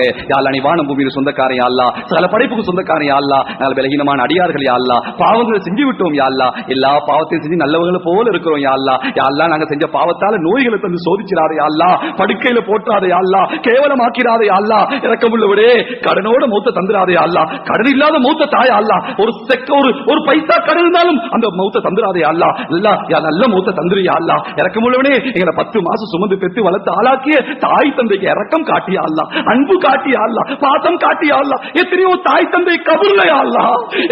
பாதுகாக்க யாழ்லா. நீ வானம் பூமியில் சொந்தக்காரன் யாழ்லா, சகல படைப்புக்கு சொந்தக்காரன் யாழ்லா. நாங்கள் பலகீனமான அடியார்கள் யாழ்லா, பாவங்களை செஞ்சு விட்டோம் யாழ்லா. எல்லா பாவத்தையும் செஞ்சு நல்லவங்களை போல இருக்கிறோம் யாழ்லா. யாழ்லா நாங்க செஞ்ச பாவத்தால நோய்களை தந்து சோதிச்சிடாதே யாழ்லா, படுக்கையில போட்டாதே யாழ்லா, கேவலமாக்கிறாதே யாழ்லா. இரக்கமுள்ளவரே, கடனோட மௌத்த தந்துராதே யாழ்லா, கடன் இல்லாத மௌத்த தாயா அல்லா. ஒரு பைசா கடன் இருந்தாலும் அந்த மௌத்த தந்துராதே அல்லா. நல்ல மௌத்த தந்துரியா அல்லா. இரக்கமுள்ளவனே, எங்களை 10 மாசம் சுமந்து பெற்று வளர்த்து ஆளாக்கிய தாய் தந்தைக்கு இரக்கம் காட்டியா அல்லா, அன்பு காட்டியா அல்லா, பாசம் காட்டியா அல்லா. எத்தனையோ தாய் தந்தை கபூர்லையா அல்லா,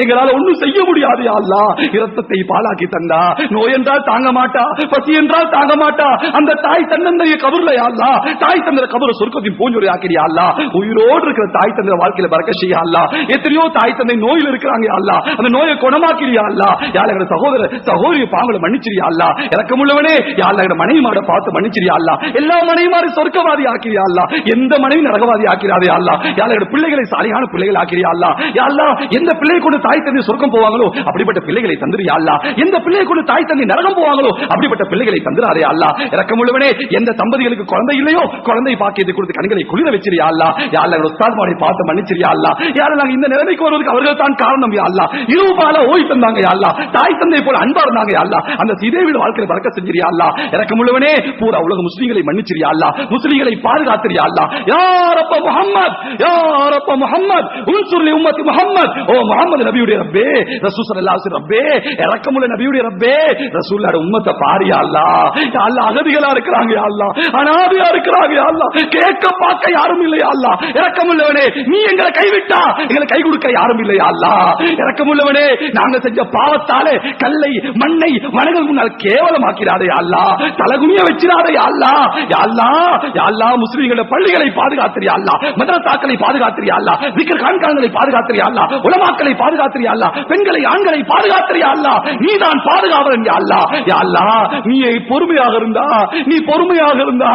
எங்களால ஒண்ணும் செய்ய முடியாது அல்லா. இரத்தத்தை பாலாக்கி தந்தா, நோய் என்றால் தாங்க மாட்டா, பசி என்றால் தாங்க மாட்டா. அந்த தாய் தந்தைய கபூர்லையா அல்லா, தாய் தந்தை கபூர சொர்க்கத்தின் பூஞ்சொலி ஆக்கிறியா அல்லா. உயிரோடு இருக்கிற தாய் தந்தை வாழ்க்கையில பறக்க செய்யா அல்லா. எத்தனையோ தாய் தந்தை நோயில் இருக்கிறாங்க அல்லா, அந்த நோயை குணமாக்கிறியா அல்லா. யாழ சகோதர சகோதரி பாவங்களை மன்னிச்சிரியா அல்லா. இரக்கமுள்ளவனே, யாழ மனைவி மாட பார்த்து மன்னிச்சிரியா அல்லா. எல்லா மனைவி மாறி சொர்க்கவாதி ஆக்கிறியா அல்லா, எந்த மனைவி நரகவாதி ஆக்கிறாதே அல்லா. யாழ பிள்ளைகளை சாலியான பிள்ளைகள் ஆக்கிறியா அல்லா. யாழ்லா எந்த பிள்ளை கொண்டு தாய் தந்தை சொர்க்கம் போவாங்களோ அப்படிப்பட்ட பிள்ளைகளை தந்துரியா அல்லா. எந்த பிள்ளை கொண்டு தாய் தந்தை நரகம் போவாங்களோ அப்படிப்பட்ட பிள்ளைகளை தந்துராதே அல்லா. இரக்கமுள்ளவனே, எந்த தம்பதிகளுக்கு குழந்தை இல்லையோ குழந்தை பாக்கியத்தை கொடுத்து கண்களை குளிர வச்சிரியா அல்லா. யாழ உஸ்தாத்மாரை பார்த்து மன்னிச்சிரியா அல்லா. யார நாங்க இந்த நிலைமைக்கு வருவதற்கு அவர்கள் தான் காரணம் யா அல்லாஹ். இருபால ஓய் தந்தாங்க யா அல்லாஹ், தாய் தந்தை போல அன்பா இருந்தாங்க யா அல்லாஹ். அந்த சீதேவியோட வாழ்க்கையில பறக்க செஞ்சிரியா அல்லாஹ். இரக்கமுள்ளவனே, பூரா உலக முஸ்லிம்களை மன்னிச்சிரியா அல்லாஹ், முஸ்லிம்களை பாதுகாத்திரியா அல்லாஹ். யா ரப்ப முஹம்மத், யா ரப்ப முஹம்மத், உன்சுர் லி உம்மத்தி முஹம்மத். ஓ முஹம்மது நபியுடைய ரப்பே, ரசூல் ஸல்லல்லாஹு அலைஹி வஸல்லம் ரப்பே, இரக்கமுள்ள நபியுடைய ரப்பே, ரசூலுல்லாஹ் உம்மத்தை பாரியா அல்லாஹ். யா அல்லாஹ் அகதிகளா இருக்கிறாங்க யா அல்லாஹ், அனாதையா இருக்கிறாங்க யா அல்லாஹ், கேட்க பார்க்க யாரும் இல்லை யா அல்லாஹ். இரக்கமுள்ளவனே, நீ எங்களை கைவிட்டா எங்களை கை கொடுக்க யாரும் இல்லையா அல்லாஹ். இரக்கமுள்ளவனே, நாங்க செஞ்ச பாவத்தாலே கல்லை மண்ணை மனங்கள் முன்னால் கேவலமாக்கிறாதே அல்லாஹ், தலகுனிய வச்சிராதே அல்லாஹ். யா அல்லாஹ், யா அல்லாஹ் முஸ்லிம்களோட பள்ளிகளை பாதுகாத்திரியா அல்லாஹ், மதரசாக்களை பாதுகாத்திரியா அல்லாஹ், விக்ர் கான்கான்களை பாதுகாத்திரியா அல்லாஹ், உலமாக்களை பாதுகாத்திரியா அல்லாஹ், பெண்களை ஆண்களை பாதுகாத்திரியா அல்லாஹ். நீதான் பாதுகாவலன் யா அல்லாஹ். யா அல்லாஹ், நீ பொறுமையாக இருந்தா, நீ பொறுமையாக இருந்தா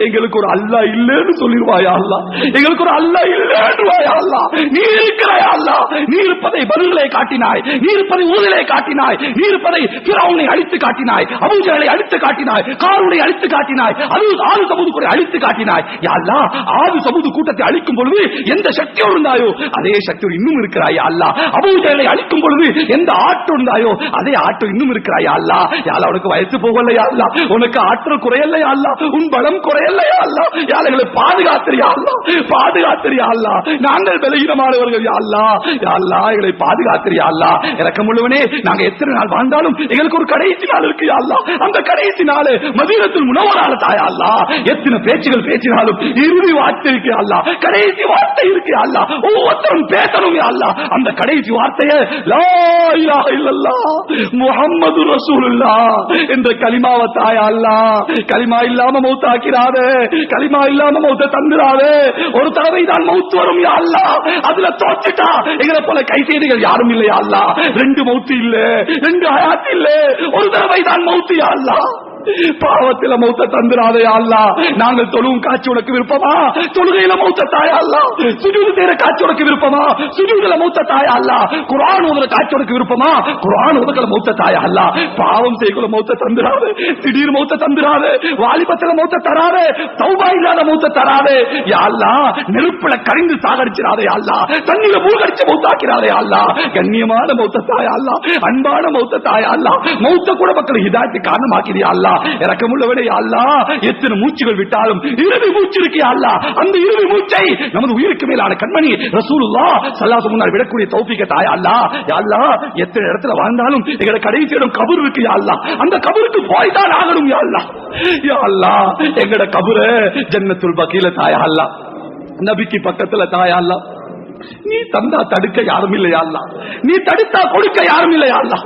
எங்களுக்கு ஒரு அல்லாஹ் இல்லைன்னு சொல்லிடுவாயா அல்லாஹ், எங்களுக்கு ஒரு அல்லாஹ் இல்லைன்னுவாயா அல்லாஹ். நீ இருக்கிறாயா அல்லாஹ், நீ இருப்பதை பதில்களை காட்டினாய், நீ இருப்பதை ஊழலை காட்டினாய், நீ இருப்பதை ஃபிரௌனை அழித்து காட்டினாய், அபூஜஹலை அழித்து காட்டினாய், காரூனை அழித்து காட்டினாய், ஆது சமூது கூட அழித்து காட்டினாய். யா அல்லாஹ், ஆது சமூது கூட்டத்தை அழிக்கும் பொழுது எந்த சக்தியோடு இருந்தாயோ அதே சக்தியோடு இன்னும் இருக்கிறாயா அல்லாஹ். அபூஜஹலை அழிக்கும் பொழுது எந்த ஆற்றோடு இருந்தாயோ அதே ஆற்றோடு இன்னும் இருக்கிறாயா அல்லாஹ். யா அல்லாஹ், உனக்கு வயசு போகலையா அல்லாஹ், உனக்கு ஆற்றல் குறையலையா அல்லாஹ், உன் பலம் குறையலையா அல்லாஹ். யா அல்லாஹ், எங்களை பாதுகாத்திரியா அல்லாஹ், பாதுகாத்திரியா அல்லாஹ். நாங்கள் பலகீனமானவர்கள் யா அல்லாஹ், யா அல்லாஹ் எங்களை பாதுகாத்திரியா அல்லாஹ். இரக்கமுள்ளவனே, நாங்க எத்தனை நாள் வாழ்ந்தாலும் எங்களுக்கு ஒரு கடைசி நாள் இருக்கு யா அல்லாஹ். அந்த கடைசி நாள் மதீனத்துல் முனவ்வரால தாயா அல்லாஹ். எத்தனை பேச்சுகள் பேசினாலும் இறுதி வார்த்தை இருக்கு யா அல்லாஹ், கடைசி வார்த்தை இருக்கு யா அல்லாஹ். ஒவ்வொருத்தரும் பேசணும் யா அல்லாஹ். அந்த கடைசி வார்த்தையை லா இலாஹ இல்லல்லாஹ் முஹம்மதுர் ரசூலுல்லாஹ் என்ற கலிமாவை தாயா அல்லாஹ். கலிமா இல்லாம மௌத்தாக்கிறாதே, கலிமா இல்லாம மௌத்த தந்துராதே. ஒரு தடவை தான் மௌத் வரும் யா அல்லாஹ், அதுல தோத்துட்டா எங்களை போல கை செய்திகள் யாரும் இல்லையா அல்லாஹ். 2 மௌத்து இல்ல, 2 ஹயாத் இல்ல, ஒரு தடவை தான் மௌத்து யா அல்லாஹ். பாவத்தில மௌத்த தந்துராதே அல்லாஹ். நாங்கள் தொழுவும் காட்சி உனக்கு விருப்பமா, தொழுகையில மௌத்த தாயா அல்லாஹ். சுஜூது செய்யற காட்சி உனக்கு விருப்பமா, சுஜூதுல மௌத்த தாயா அல்லாஹ். குர்ஆன் ஓதுற காட்சி உனக்கு விருப்பமா, குர்ஆன் ஓதுற மௌத்த தாயா அல்லாஹ். பாவம் செய்யக்குள்ள மௌத்த தந்துராதே, திடீர் மௌத்த தந்துராதே, வாலிபத்தில மௌத்த தராதே, தௌபா இல்லாத மௌத்த தராதே யா அல்லாஹ். நெருப்புல கரிந்து சாகடிச்சிராதே அல்லாஹ், தண்ணில மூழ்கடிச்சு மௌத்தாக்கிறாதே அல்லாஹ். கண்ணியமான மௌத்த தாயா அல்லாஹ், அன்பான மௌத்த தாயா அல்லாஹ். மௌத்த கூட மக்கள் ஹிதாயத்துக்கு காரணமாக்கிறியா அல்லாஹ். இரக்கமுள்ளவனே யா அல்லாஹ், எத்தனை மூச்சுகள் விட்டாலும் இறுதி மூச்சு இருக்கு யா அல்லாஹ். அந்த இறுதி மூச்சை நமது உயிருக்கு மேலான கண்மணி ரசூலுல்லாஹ் ஸல்லல்லாஹு அலைஹி வஸல்லம் முன்னால் விடக்கூடிய தௌஃபீக தாயா அல்லாஹ். யா அல்லாஹ், எத்தனை இடத்துல வாழ்ந்தாலும் எங்களை கடைசி இடம் கபர் இருக்கு யா அல்லாஹ். அந்த கபருக்கு போய் தான் ஆகணும் யா அல்லாஹ். யா அல்லாஹ், எங்கட கபர ஜன்னத்துல் பகீல தாயா அல்லாஹ், நபிக்கு பக்கத்துல தாயா அல்லாஹ். நீ தந்தா தடுக்க யாரும் இல்லையா அல்லாஹ், நீ தடுத்தா கொடுக்க யாரும் இல்லையா அல்லாஹ்.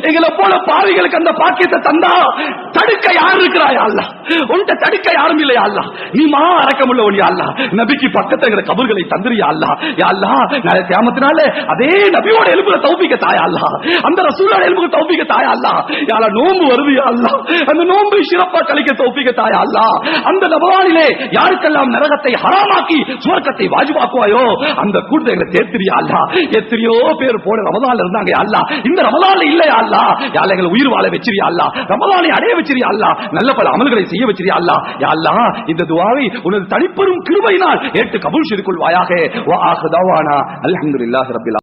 எங்களை போல பாவிகளுக்கு அந்த பாக்கியத்தை தந்தா தடுக்க யார் இருக்கிறாயா அல்லாஹ், உன்கிட்ட தடுக்க யாரும் இல்லையா அல்லாஹ். நீ மா அரக்கமுள்ளவன் யா அல்லாஹ். நபிக்கு பக்கத்துல எங்களை கபர்களை தந்துறியா அல்லாஹ். யா அல்லாஹ், நாளை கியாமத்தினால அதே நபியோட எலும்புல தௌஃபீக தாயா அல்லாஹ், அந்த ரசூலோட எலும்புக்கு தௌஃபீக தாயா அல்லாஹ். யா அல்லாஹ், நோன்பு வருது யா அல்லாஹ், அந்த நோன்பை சிறப்பா கழிக்க தௌஃபீக தாயா அல்லாஹ். அந்த ரமலானிலே யாருக்கெல்லாம் நரகத்தை ஹராமாக்கி சுவர்க்கத்தை வாஜிபாக்குவாயோ அந்த கூட்டத்தை சேர்த்திரியா அல்லாஹ். எத்தனையோ பேர் போன ரமலான்ல இருந்தாங்க யா அல்லாஹ், இந்த ரமலான்ல இல்லையா அல்லாஹ். யா அல்லாஹ், எங்களை உயிர் வாழ வச்சிரியா அல்லாஹ், ரமலானை அடைய வச்சிரியா அல்லாஹ், நல்ல பல அமல்களை செய்ய வச்சிரியா அல்லாஹ். யா அல்லாஹ், இந்த துஆவை உனது தனிப்பெரும் கிருபையினால் ஏற்று கபூல் செய்து கொள்வாயாக. வ ஆஹிரு தஅவானா அல்ஹம்துலில்லாஹி ரப்பில்